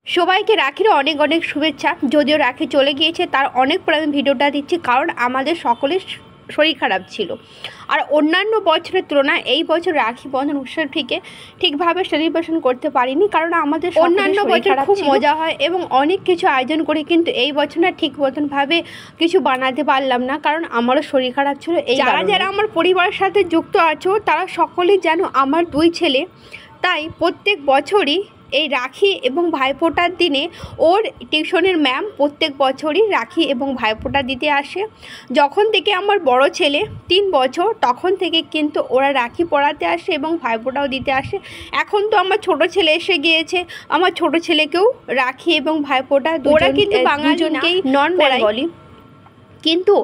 সবাইকে রাখির অনেক অনেক শুভেচ্ছা। যদিও রাখি চলে গিয়েছে তার অনেক পরে আমি ভিডিওটা দিচ্ছি, কারণ আমাদের সকলের শরীর খারাপ ছিল। আর অন্যান্য বছরের তুলনায় এই বছর রাখি বন্ধন উৎসব ঠিকভাবে সেলিব্রেশন করতে পারিনি, কারণ আমাদের অন্যান্য বছর খুব মজা হয় এবং অনেক কিছু আয়োজন করি, কিন্তু এই বছর না ঠিক মতনভাবে কিছু বানাতে পারলাম না, কারণ আমারও শরীর খারাপ ছিল। যারা যারা আমার পরিবারের সাথে যুক্ত আছো তারা সকলেই জানো আমার 2 ছেলে, তাই প্রত্যেক বছরই এই রাখি এবং ভাইফোঁটার দিনে ওর টিউশনের ম্যাম প্রত্যেক বছরই রাখি এবং ভাইফোঁটা দিতে আসে। যখন থেকে আমার বড় ছেলে 3 বছর তখন থেকে কিন্তু ওরা রাখি পরাতে আসে এবং ভাইফোঁটাও দিতে আসে। এখন তো আমার ছোট ছেলে এসে গিয়েছে, আমার ছোট ছেলেকেও রাখি এবং ভাইফোঁটা ওরা কিন্তু বাঙালিকেই নন বেঙ্গলি, কিন্তু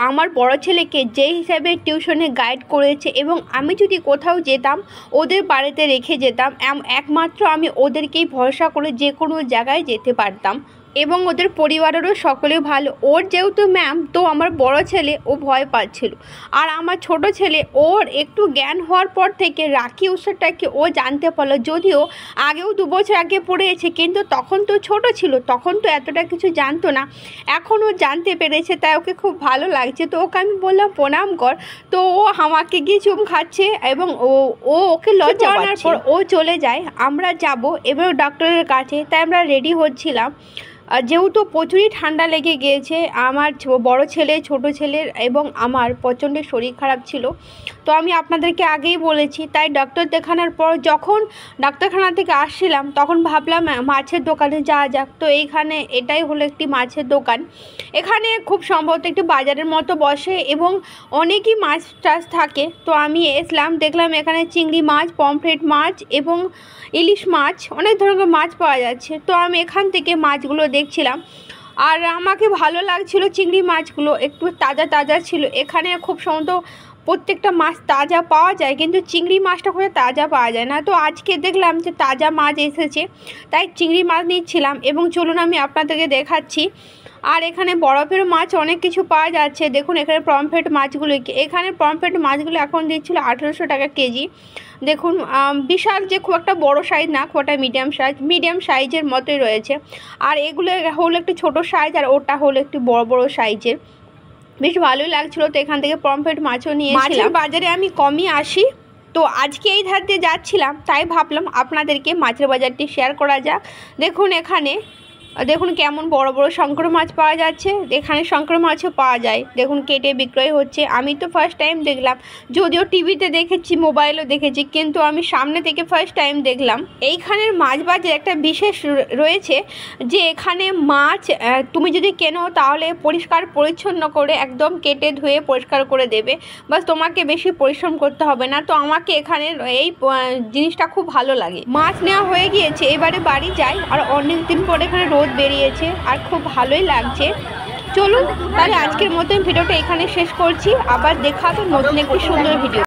আমার বড় ছেলেকে যে হিসাবে টিউশনে গাইড করেছে এবং আমি যদি কোথাও যেতাম ওদের বাড়িতে রেখে যেতাম, একমাত্র আমি ওদেরকেই ভরসা করে যে কোনো জায়গায় যেতে পারতাম এবং ওদের পরিবারেরও সকলে ভালো। ওর যেহেতু ম্যাম, তো আমার বড় ছেলে ও ভয় পাচ্ছিল, আর আমার ছোট ছেলে ওর একটু জ্ঞান হওয়ার পর থেকে রাখি উৎসবটাকে ও জানতে পারলো। যদিও আগেও 2 বছর আগে পড়েছে, কিন্তু তখন তো ছোট ছিল, তখন তো এতটা কিছু জানতো না। এখন ও জানতে পেরেছে, তাই ওকে খুব ভালো লাগছে। তো ওকে আমি বললাম প্রণাম কর, তো ও আমাকে গিয়ে চুম খাচ্ছে এবং ওকে লজ্জা পাওয়ার পর ও চলে যায়। আমরা যাব এবার ডক্টরের কাছে, তাই আমরা রেডি হচ্ছিলাম। যেহেতু প্রচুরই ঠান্ডা লেগে গিয়েছে, আমার বড় ছেলে, ছোট ছেলের এবং আমার প্রচণ্ড শরীর খারাপ ছিল, তো আমি আপনাদেরকে আগেই বলেছি। তাই ডক্টর দেখানোর পর যখন ডাক্তারখানা থেকে আসছিলাম তখন ভাবলাম মাছের দোকানে যাওয়া যাক। তো এইখানে এটাই হলো একটি মাছের দোকান। এখানে খুব সম্ভবত একটি বাজারের মতো বসে এবং অনেকই মাছ টাছ থাকে। তো আমি এসলাম, দেখলাম এখানে চিংড়ি মাছ, পমফ্রেট মাছ এবং ইলিশ মাছ, অনেক ধরনের মাছ পাওয়া যাচ্ছে। তো আমি এখান থেকে মাছগুলো দেখছিলাম আর আমাকে ভালো লাগছিল। চিংড়ি মাছগুলো একটু তাজা তাজা ছিল। এখানে খুব সম্ভবত প্রত্যেকটা মাছ তাজা পাওয়া যায়, কিন্তু চিংড়ি মাছটা কোথাও তাজা পাওয়া যায় না। তো আজকে দেখলাম যে তাজা মাছ এসেছে, তাই চিংড়ি মাছ নিচ্ছিলাম এবং চলুন আমি আপনাদেরকে দেখাচ্ছি। আর এখানে বরফের মাছ অনেক কিছু পাওয়া যাচ্ছে। দেখুন এখানে পমফ্রেট মাছগুলো, এখানে পমফ্রেট মাছগুলো এখন দিচ্ছিল 1800 টাকা কেজি। দেখুন বিশাল যে খুব একটা বড় সাইজ না, খুব একটা মিডিয়াম সাইজের মতোই রয়েছে। আর এগুলো হলো একটু ছোট সাইজ আর ওটা হলো একটু বড় বড় সাইজের। বেশ ভালোই লাগছিলো। তো এখান থেকে পমফ্রেট মাছও নিয়েছিলাম। বাজারে আমি কমই আসি, তো আজকে এই ধার দিয়ে যাচ্ছিলাম, তাই ভাবলাম আপনাদেরকে মাছের বাজারটি শেয়ার করা যাক। দেখুন এখানে দেখুন কেমন বড় বড় শঙ্কর মাছ পাওয়া যাচ্ছে। এখানে শঙ্কর মাছও পাওয়া যায়, দেখুন কেটে বিক্রয় হচ্ছে। আমি তো ফার্স্ট টাইম দেখলাম, যদিও টিভিতে দেখেছি, মোবাইলও দেখেছি, কিন্তু আমি সামনে থেকে ফার্স্ট টাইম দেখলাম। এইখানের মাছ বাজারে একটা বিশেষ রয়েছে যে এখানে মাছ তুমি যদি কেনো তাহলে পরিষ্কার পরিচ্ছন্ন করে একদম কেটে ধুয়ে পরিষ্কার করে দেবে, বাস তোমাকে বেশি পরিশ্রম করতে হবে না। তো আমাকে এখানে এই জিনিসটা খুব ভালো লাগে। মাছ নেওয়া হয়ে গিয়েছে, এবারে বাড়ি যাই। আর অনেক দিন পরে এখানে রোদ বেরিয়েছে আর খুব ভালোই লাগছে। চলুন তাহলে আজকের মতন ভিডিওটা এখানে শেষ করছি, আবার দেখা হবে নতুন একটি সুন্দর ভিডিও।